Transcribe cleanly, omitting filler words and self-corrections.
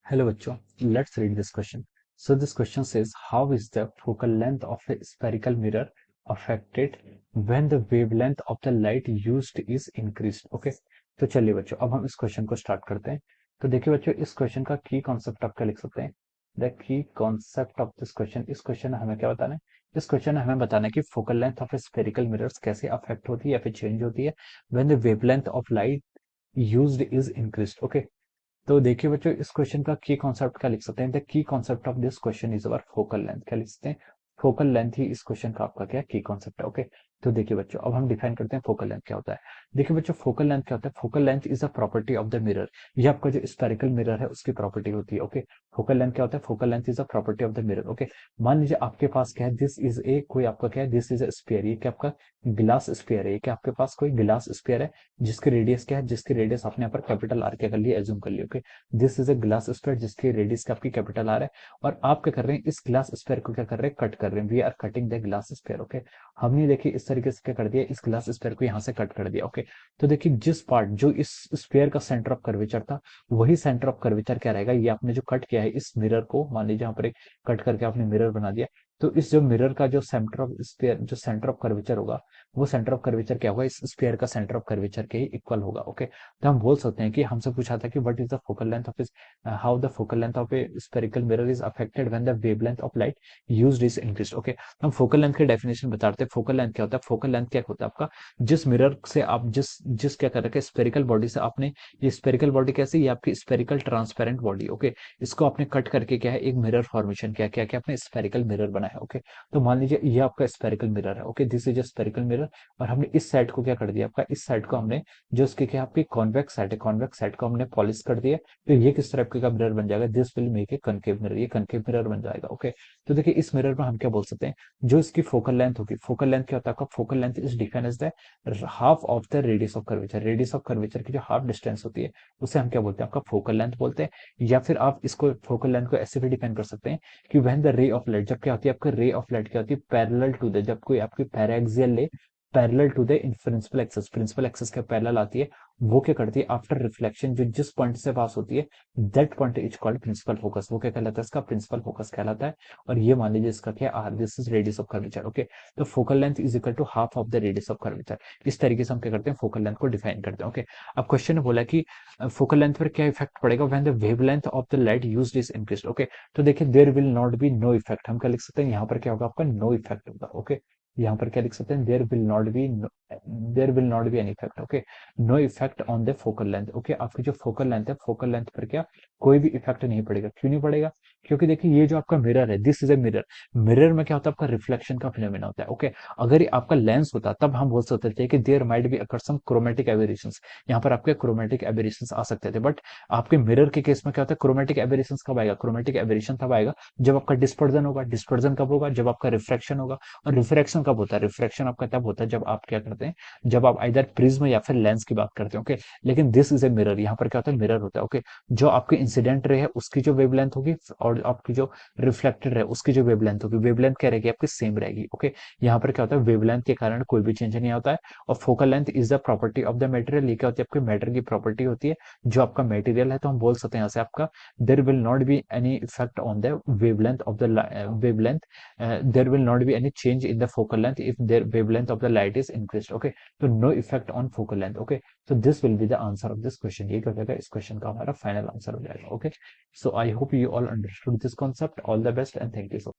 Hello bachcho, let's read this question. So this question says, how is the focal length of a spherical mirror affected when the wavelength of the light used is increased? Okay, तो चलिए बच्चों अब हम इस question को start करते हैं। तो देखिए बच्चों इस क्वेश्चन का की कॉन्सेप्ट आप क्या लिख सकते हैं? The key concept of this question, इस क्वेश्चन में हमें क्या बताना है? इस क्वेश्चन में हमें बताना है कि focal length of A spherical mirrors कैसे अफेक्ट होती है या फिर चेंज होती है when the wavelength of light used is increased. Okay, तो देखिए बच्चों इस क्वेश्चन का की कॉन्सेप्ट क्या लिख सकते हैं? The key concept of this question is our focal length. क्या लिख सकते हैं? फोकल लेंथ ही इस क्वेश्चन का आपका क्या की कॉन्सेप्ट है। ओके, तो देखिए बच्चों अब हम डिफाइन करते हैं फोकल लेंथ क्या होता है। देखिए बच्चों फोकल लेंथ क्या होता है? Focal length is a property of the mirror. ये आपका जो स्फेरिकल मिरर है उसकी प्रॉपर्टी होती है। ओके, फोकल लेंथ क्या होता है? Focal length is a property of the mirror. Okay, मान लीजिए आपके पास क्या है, दिस इज ए कोई आपका क्या है, दिस इज अ स्फीयर। ये क्या आपका ग्लास स्फीयर है? क्या आपके पास कोई ग्लास स्फीयर है जिसकी रेडियस क्या है? जिसकी रेडियस आपने यहाँ पर कैपिटल आर क्या कर लिया, एज्यूम कर लिया। Okay, this is a glass sphere जिसकी रेडियस का आपकी कैपिटल आर है और आप क्या कर रहे हैं, इस ग्लास स्फीयर को क्या कर रहे हैं, कट कर रहे हैं। We are cutting the glass sphere. Okay, हमने देखिए इस तरीके से क्या कर दिया, इस ग्लास स्फीयर को यहाँ से कट कर दिया। ओके, तो देखिए जिस पार्ट जो इस स्फीयर का सेंटर ऑफ कर्वेचर था वही सेंटर ऑफ कर्वेचर क्या रहेगा, ये आपने जो कट किया है इस मिरर को, मान लीजिए यहाँ पर एक कट करके आपने मिरर बना दिया, तो इस जो मिरर का जो सेंटर ऑफ स्फीयर, जो सेंटर ऑफ कर्वेचर होगा, वो सेंटर ऑफ कर्वेचर क्या होगा, इस स्फीयर का सेंटर ऑफ कर्वेचर के ही इक्वल होगा। ओके, तो हम बोल सकते हैं कि हमसे पूछा था कि what is the focal length of how the focal length of a spherical mirror is affected when the wavelength of light used is increased. Okay, तो हम फोकल लेंथ की डेफिनेशन बताते हैं। फोकल लेंथ क्या होता है? फोकल लेंथ क्या होता है आपका, जिस मिरर से आप जिस जिस क्या कर रखे स्पेरिकल बॉडी से आपने, ये स्पेरिकल बॉडी कैसे, ये आपकी स्पेरिकल ट्रांसपेरेंट बॉडी। ओके, इसको आपने कट करके क्या है, एक मिरर फॉर्मेशन किया, क्या क्या आपने स्पेरिकल मिरर बनाया। ओके, तो मान लीजिए ये आपका स्पेरिकल मिरर है। Okay, this is a spherical mirror और हमने इस साइड को क्या कर दिया, आपका इस साइड को हमने, जो इसकी क्या आपकी कॉन्वेक्स साइड है, कॉन्वेक्स साइड को हमने पॉलिश कर दिया। तो ये किस टाइप का मिरर बन जाएगा, this will make a concave mirror, ये कनकेव मिरर बन जाएगा। ओके, तो देखिए इस मिरर में हम क्या बोल सकते हैं, जो इसकी फोकल लेंथ होगी, फोकल लेंथ क्या होता है आपका, focal length is defined as the half of the radius of curvature. Radius of curvature की जो हाफ डिस्टेंस होती है उसे हम क्या बोलते हैं, आपका फोकल लेंथ बोलते हैं। या फिर आप इसको फोकल लेंथ को ऐसे भी डिफाइन कर सकते हैं कि when the ray of light, जब क्या होती है आपका रे ऑफ लाइट क्या होती है, पैरेलल टू द, जब कोई आपकी पैराक्सियल ले parallel to the in principal axis, principal axis के पैरेलल आती है, वो क्या करती है आफ्टर रिफ्लेक्शन, जो जिस पॉइंट से पास होती है, that point is called principal focus. वो क्या कहलाता है, इसका प्रिंसिपल फोकस कहलाता है। और ये मान लीजिए इसका क्या R, this is radius of curvature. Okay, तो focal length is equal to half of the radius of curvature. इस तरीके से हम क्या करते हैं, फोकल लेंथ को डिफाइन करते हैं। ओके, अब क्वेश्चन ने बोला कि फोकल लेंथ पर क्या इफेक्ट पड़ेगा when the wavelength of the light used is increased. Okay, तो देखिए there will not be no effect, हम क्या लिख सकते हैं, यहाँ पर क्या होगा आपका नो इफेक्ट होगा। ओके, यहाँ पर क्या लिख सकते हैं, there will not be any effect. Okay, no effect on the focal length. Okay, आपकी जो फोकल लेंथ है, फोकल लेंथ पर क्या कोई भी इफेक्ट नहीं पड़ेगा। क्यों नहीं पड़ेगा? क्योंकि देखिए ये जो आपका मिरर है, this is a mirror, mirror में क्या होता है आपका रिफ्लेक्शन का फिनोमेना होता है। ओके, अगर ये आपका लेंस होता तब हम बोल सकते थे कि there might be occur some chromatic aberrations, यहाँ पर आपके क्रोमेटिक एबेरेशंस आ सकते थे। बट आपके मिरर के केस में क्या होता है, क्रोमेटिक एबेरेशंस कब आएगा, क्रोमेटिक एबेरेशन तब आएगा जब आपका डिस्पर्जन होगा। डिस्पर्जन कब होगा, जब आपका रिफ्रैक्शन होगा। और रिफ्रैक्शन कब होता है, रिफ्रैक्शन आपका तब होता है जब आप क्या करते हैं, जब आप इधर प्रिज्म या फिर लेंस की बात करते हैं। ओके, लेकिन दिस इज ए मिरर, यहाँ पर क्या होता है, मिरर होता है। ओके, जो आपकी इंसिडेंट रे है उसकी जो वेवलेंथ होगी और आपकी जो रिफ्लेक्टेड रे उसकी जो वेवलेंथ होगी, वेवलेंथ क्या रहेगी आपकी, सेम रहेगी। ओके, यहाँ पर क्या होता है, वेवलेंथ के कारण कोई भी चेंज नहीं होता है। और focal length is the property of the material, ये क्या होती है आपकी मैटर की प्रॉपर्टी होती है, जो आपका मटेरियल है। तो हम बोल सकते हैं यहाँ से आपका there will not be any effect on the wavelength of the wavelength, there will not be any change in the focal length if the wavelength of the light is increased. Okay, so no effect on focal length. Okay, so this will be the answer of this question, ये क्या हो जाएगा, इस question का हमारा final answer हो जाएगा। Okay, so I hope you all understood this concept. All the best and thank you so